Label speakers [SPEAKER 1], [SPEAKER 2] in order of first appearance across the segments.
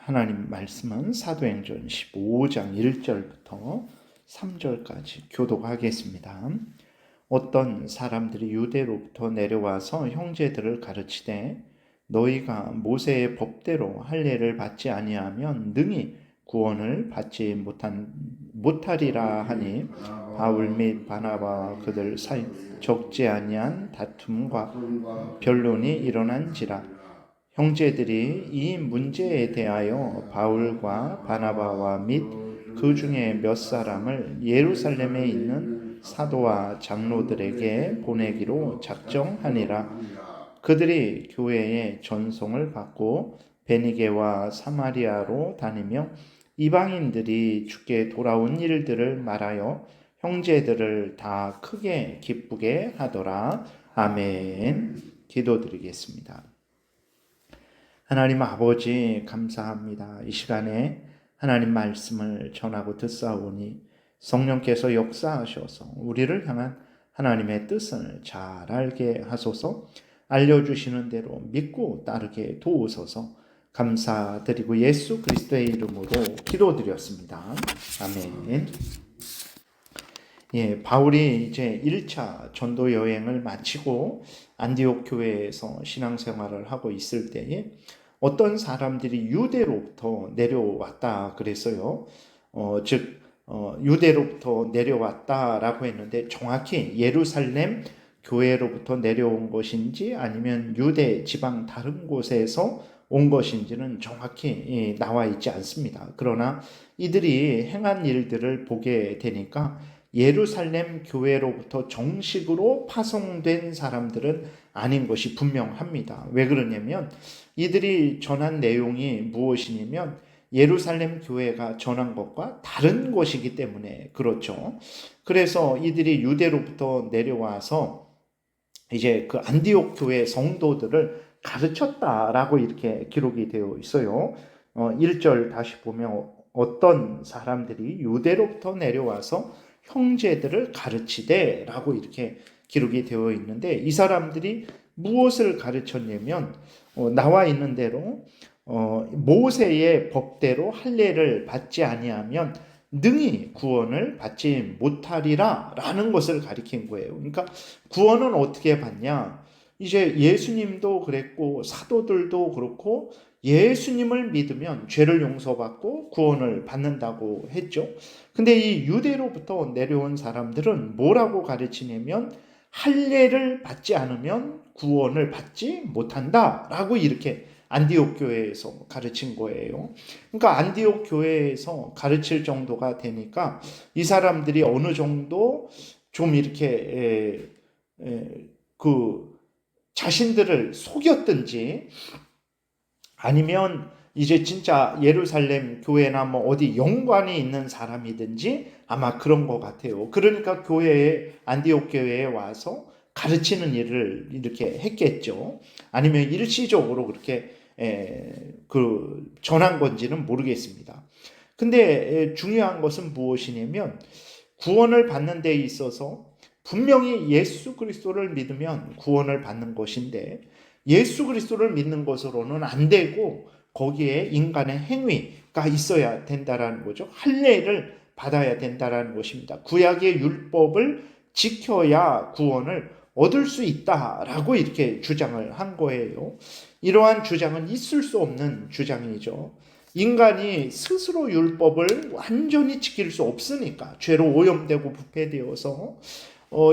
[SPEAKER 1] 하나님 말씀은 사도행전 15장 1절부터 3절까지 교독하겠습니다. 어떤 사람들이 유대로부터 내려와서 형제들을 가르치되 너희가 모세의 법대로 할례를 받지 아니하면 능히 구원을 받지 못하리라 하니 바울 및 바나바와 그들 사이 적지 아니한 다툼과 변론이 일어난지라. 형제들이 이 문제에 대하여 바울과 바나바와 및 그 중에 몇 사람을 예루살렘에 있는 사도와 장로들에게 보내기로 작정하니라. 그들이 교회의 전송을 받고 베니게와 사마리아로 다니며 이방인들이 주께 돌아온 일들을 말하여 형제들을 다 크게 기쁘게 하더라. 아멘. 기도드리겠습니다. 하나님 아버지 감사합니다. 이 시간에 하나님 말씀을 전하고 듣사오니 성령께서 역사하셔서 우리를 향한 하나님의 뜻을 잘 알게 하소서. 알려주시는 대로 믿고 따르게 도우소서. 감사드리고 예수 그리스도의 이름으로 기도드렸습니다. 아멘. 바울이 이제 1차 전도 여행을 마치고 안디옥 교회에서 신앙생활을 하고 있을 때에 어떤 사람들이 유대로부터 내려왔다 그랬어요. 유대로부터 내려왔다라고 했는데 정확히 예루살렘 교회로부터 내려온 것인지 아니면 유대 지방 다른 곳에서 온 것인지는 정확히 나와 있지 않습니다. 그러나 이들이 행한 일들을 보게 되니까 예루살렘 교회로부터 정식으로 파송된 사람들은 아닌 것이 분명합니다. 왜 그러냐면 이들이 전한 내용이 무엇이냐면 예루살렘 교회가 전한 것과 다른 것이기 때문에 그렇죠. 그래서 이들이 유대로부터 내려와서 이제 그 안디옥 교회 성도들을 가르쳤다라고 이렇게 기록이 되어 있어요. 1절 다시 보면 어떤 사람들이 유대로부터 내려와서 형제들을 가르치되 라고 이렇게 기록이 되어 있는데 이 사람들이 무엇을 가르쳤냐면 나와 있는 대로 모세의 법대로 할례를 받지 아니하면 능히 구원을 받지 못하리라 라는 것을 가리킨 거예요. 그러니까 구원은 어떻게 받냐? 이제 예수님도 그랬고 사도들도 그렇고 예수님을 믿으면 죄를 용서받고 구원을 받는다고 했죠. 근데 이 유대로부터 내려온 사람들은 뭐라고 가르치냐면 할례를 받지 않으면 구원을 받지 못한다라고 이렇게 안디옥 교회에서 가르친 거예요. 그러니까 안디옥 교회에서 가르칠 정도가 되니까 이 사람들이 어느 정도 좀 이렇게 그 자신들을 속였든지 아니면 이제 진짜 예루살렘 교회나 뭐 어디 연관이 있는 사람이든지 아마 그런 것 같아요. 그러니까 교회에 안디옥 교회에 와서 가르치는 일을 이렇게 했겠죠. 아니면 일시적으로 그렇게 전한 건지는 모르겠습니다. 근데 중요한 것은 무엇이냐면 구원을 받는 데 있어서 분명히 예수 그리스도를 믿으면 구원을 받는 것인데 예수 그리스도를 믿는 것으로는 안 되고 거기에 인간의 행위가 있어야 된다라는 거죠. 할례를 받아야 된다라는 것입니다. 구약의 율법을 지켜야 구원을 얻을 수 있다라고 이렇게 주장을 한 거예요. 이러한 주장은 있을 수 없는 주장이죠. 인간이 스스로 율법을 완전히 지킬 수 없으니까 죄로 오염되고 부패되어서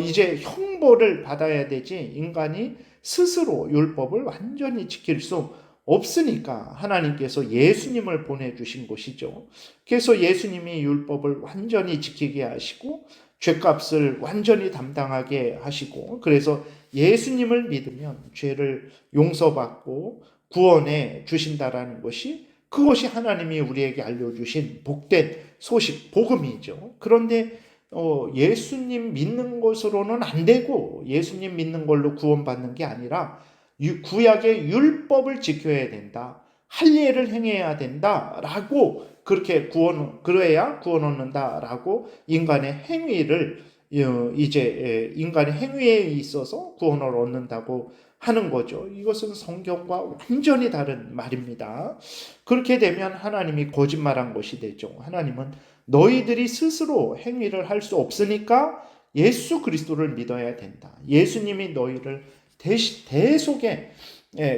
[SPEAKER 1] 이제 형벌을 받아야 되지 인간이 스스로 율법을 완전히 지킬 수 없으니까 하나님께서 예수님을 보내주신 것이죠. 그래서 예수님이 율법을 완전히 지키게 하시고 죄값을 완전히 담당하게 하시고 그래서 예수님을 믿으면 죄를 용서받고 구원해 주신다라는 것이 그것이 하나님이 우리에게 알려주신 복된 소식, 복음이죠. 그런데 예수님 믿는 것으로는 안 되고 예수님 믿는 걸로 구원받는 게 아니라 구약의 율법을 지켜야 된다. 할례를 행해야 된다라고 그렇게 그래야 구원 얻는다라고 인간의 행위를 이제 인간의 행위에 있어서 구원을 얻는다고 하는 거죠. 이것은 성경과 완전히 다른 말입니다. 그렇게 되면 하나님이 거짓말한 것이 되죠. 하나님은 너희들이 스스로 행위를 할 수 없으니까 예수 그리스도를 믿어야 된다. 예수님이 너희를 대속의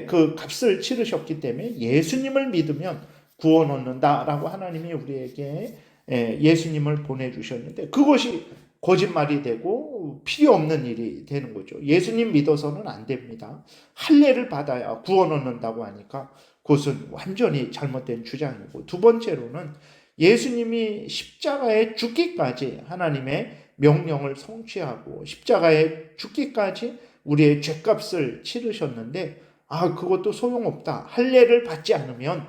[SPEAKER 1] 그 값을 치르셨기 때문에 예수님을 믿으면 구원 얻는다라고 하나님이 우리에게 예수님을 보내주셨는데, 그것이 거짓말이 되고 필요 없는 일이 되는 거죠. 예수님 믿어서는 안 됩니다. 할례를 받아야 구원 얻는다고 하니까 그것은 완전히 잘못된 주장이고, 두 번째로는 예수님이 십자가에 죽기까지 하나님의 명령을 성취하고 십자가에 죽기까지 우리의 죄값을 치르셨는데, 그것도 소용없다. 할례를 받지 않으면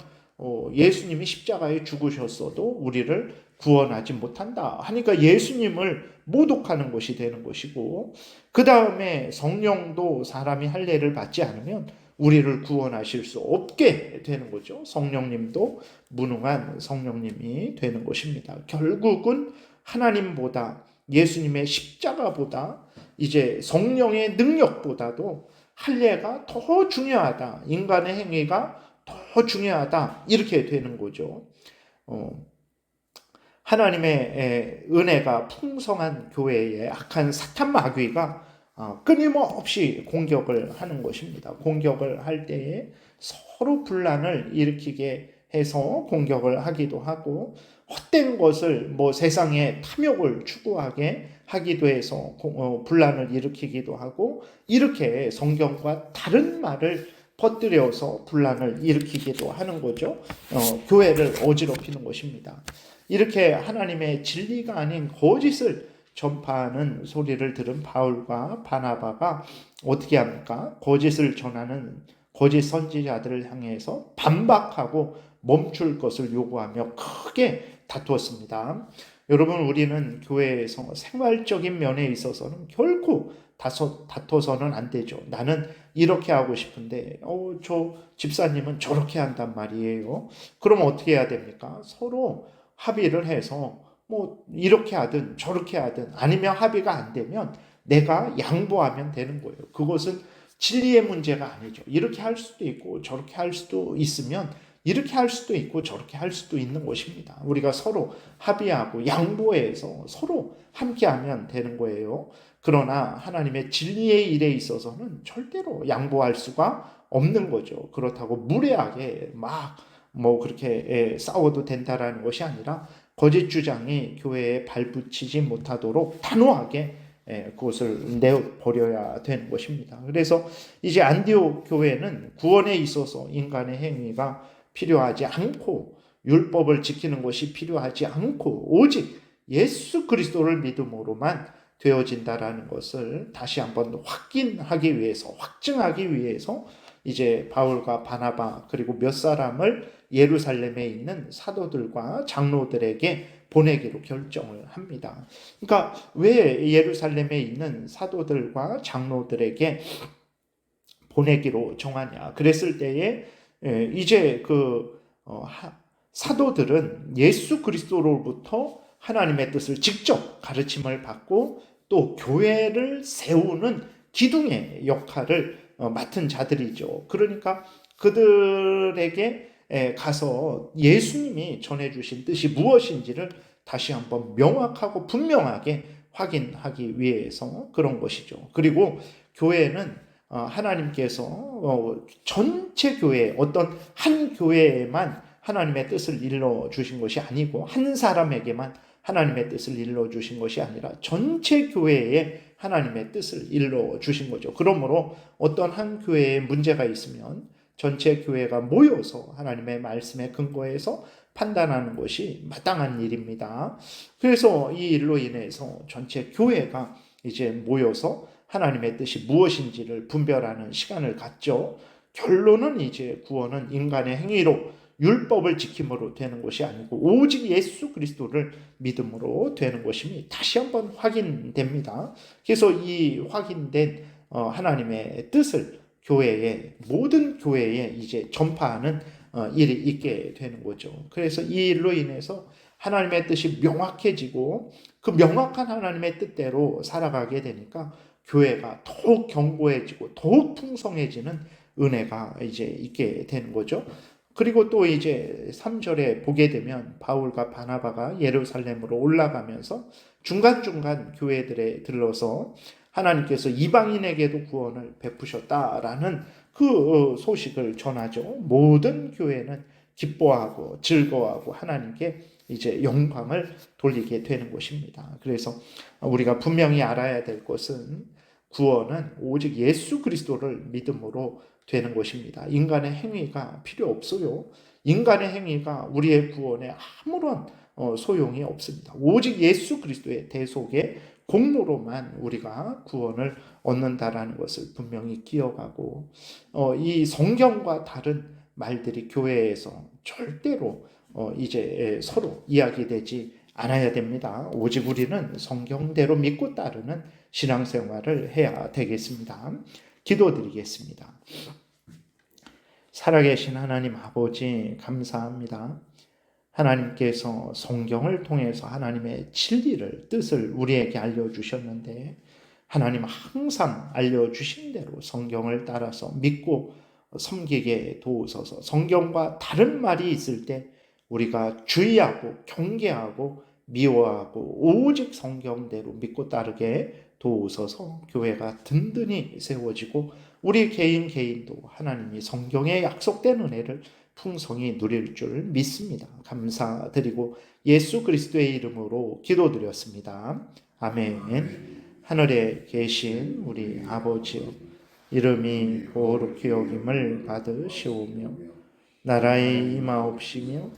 [SPEAKER 1] 예수님이 십자가에 죽으셨어도 우리를 구원하지 못한다 하니까 예수님을 모독하는 것이 되는 것이고, 그 다음에 성령도 사람이 할례를 받지 않으면 우리를 구원하실 수 없게 되는 거죠. 성령님도 무능한 성령님이 되는 것입니다. 결국은 하나님보다, 예수님의 십자가보다, 이제 성령의 능력보다도 할례가 더 중요하다, 인간의 행위가 더 중요하다, 이렇게 되는 거죠. 하나님의 은혜가 풍성한 교회에 악한 사탄 마귀가 끊임없이 공격을 하는 것입니다. 공격을 할 때에 서로 분란을 일으키게 해서 공격을 하기도 하고, 헛된 것을 세상의 탐욕을 추구하게 하기도 해서 분란을 일으키기도 하고, 이렇게 성경과 다른 말을 퍼뜨려서 분란을 일으키기도 하는 거죠. 교회를 어지럽히는 것입니다. 이렇게 하나님의 진리가 아닌 거짓을 전파하는 소리를 들은 바울과 바나바가 어떻게 합니까? 거짓을 전하는 거짓 선지자들을 향해서 반박하고 멈출 것을 요구하며 크게 다투었습니다. 여러분, 우리는 교회에서 생활적인 면에 있어서는 결코 다퉈서는 안 되죠. 나는 이렇게 하고 싶은데 저 집사님은 저렇게 한단 말이에요. 그럼 어떻게 해야 됩니까? 서로 합의를 해서 이렇게 하든 저렇게 하든, 아니면 합의가 안 되면 내가 양보하면 되는 거예요. 그것은 진리의 문제가 아니죠. 이렇게 할 수도 있고 저렇게 할 수도 있으면 이렇게 할 수도 있고 저렇게 할 수도 있는 것입니다. 우리가 서로 합의하고 양보해서 서로 함께하면 되는 거예요. 그러나 하나님의 진리의 일에 있어서는 절대로 양보할 수가 없는 거죠. 그렇다고 무례하게 그렇게 싸워도 된다라는 것이 아니라, 거짓 주장이 교회에 발붙이지 못하도록 단호하게 그것을 내버려야 되는 것입니다. 그래서 이제 안디옥 교회는 구원에 있어서 인간의 행위가 필요하지 않고, 율법을 지키는 것이 필요하지 않고, 오직 예수 그리스도를 믿음으로만 되어진다라는 것을 다시 한번 확인하기 위해서, 확증하기 위해서 이제 바울과 바나바 그리고 몇 사람을 예루살렘에 있는 사도들과 장로들에게 보내기로 결정을 합니다. 그러니까 왜 예루살렘에 있는 사도들과 장로들에게 보내기로 정하냐? 그랬을 때에 이제 사도들은 예수 그리스도로부터 하나님의 뜻을 직접 가르침을 받고 또 교회를 세우는 기둥의 역할을 맡은 자들이죠. 그러니까 그들에게 가서 예수님이 전해주신 뜻이 무엇인지를 다시 한번 명확하고 분명하게 확인하기 위해서 그런 것이죠. 그리고 교회는 하나님께서 전체 교회, 어떤 한 교회에만 하나님의 뜻을 일러주신 것이 아니고, 한 사람에게만 하나님의 뜻을 일러주신 것이 아니라 전체 교회에 하나님의 뜻을 일러주신 거죠. 그러므로 어떤 한 교회에 문제가 있으면 전체 교회가 모여서 하나님의 말씀에 근거해서 판단하는 것이 마땅한 일입니다. 그래서 이 일로 인해서 전체 교회가 이제 모여서 하나님의 뜻이 무엇인지를 분별하는 시간을 갖죠. 결론은 이제 구원은 인간의 행위로, 율법을 지킴으로 되는 것이 아니고 오직 예수 그리스도를 믿음으로 되는 것임이 다시 한번 확인됩니다. 그래서 이 확인된 하나님의 뜻을 모든 교회에 이제 전파하는 일이 있게 되는 거죠. 그래서 이 일로 인해서 하나님의 뜻이 명확해지고, 그 명확한 하나님의 뜻대로 살아가게 되니까 교회가 더욱 견고해지고 더욱 풍성해지는 은혜가 이제 있게 되는 거죠. 그리고 또 이제 3절에 보게 되면 바울과 바나바가 예루살렘으로 올라가면서 중간중간 교회들에 들러서 하나님께서 이방인에게도 구원을 베푸셨다라는 그 소식을 전하죠. 모든 교회는 기뻐하고 즐거워하고 하나님께 이제 영광을 돌리게 되는 것입니다. 그래서 우리가 분명히 알아야 될 것은 구원은 오직 예수 그리스도를 믿음으로 되는 것입니다. 인간의 행위가 필요 없어요. 인간의 행위가 우리의 구원에 아무런 소용이 없습니다. 오직 예수 그리스도의 대속의 공로로만 우리가 구원을 얻는다라는 것을 분명히 기억하고 이 성경과 다른 말들이 교회에서 절대로 이제 서로 이야기되지 않아야 됩니다. 오직 우리는 성경대로 믿고 따르는 신앙생활을 해야 되겠습니다. 기도드리겠습니다. 살아계신 하나님 아버지 감사합니다. 하나님께서 성경을 통해서 하나님의 진리를, 뜻을 우리에게 알려주셨는데 하나님 항상 알려주신 대로 성경을 따라서 믿고 섬기게 도우소서. 성경과 다른 말이 있을 때 우리가 주의하고 경계하고 미워하고 오직 성경대로 믿고 따르게 도우소서. 교회가 든든히 세워지고 우리 개인도 하나님이 성경에 약속된 은혜를 풍성히 누릴 줄 믿습니다. 감사드리고 예수 그리스도의 이름으로 기도드렸습니다. 아멘. 하늘에 계신 우리 아버지여, 이름이 거룩히 여김을 받으시오며 나라의 임하옵시며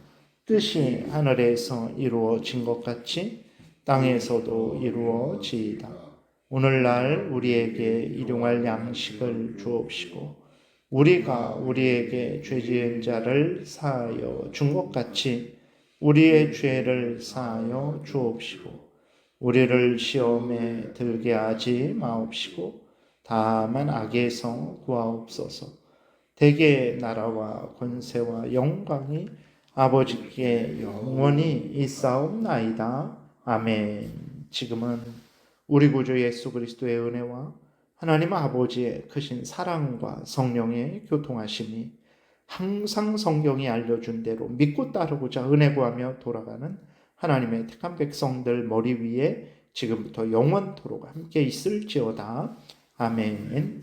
[SPEAKER 1] 뜻이 하늘에서 이루어진 것 같이 땅에서도 이루어지이다. 오늘날 우리에게 일용할 양식을 주옵시고 우리가 우리에게 죄 지은 자를 사하여 준 것 같이 우리의 죄를 사하여 주옵시고 우리를 시험에 들게 하지 마옵시고 다만 악에서 구하옵소서. 대개 나라와 권세와 영광이 아버지께 영원히 있사옵나이다. 아멘. 지금은 우리 구주 예수 그리스도의 은혜와 하나님 아버지의 크신 사랑과 성령의 교통하심이 항상 성경이 알려준 대로 믿고 따르고자 은혜 구하며 돌아가는 하나님의 택한 백성들 머리 위에 지금부터 영원토록 함께 있을지어다. 아멘.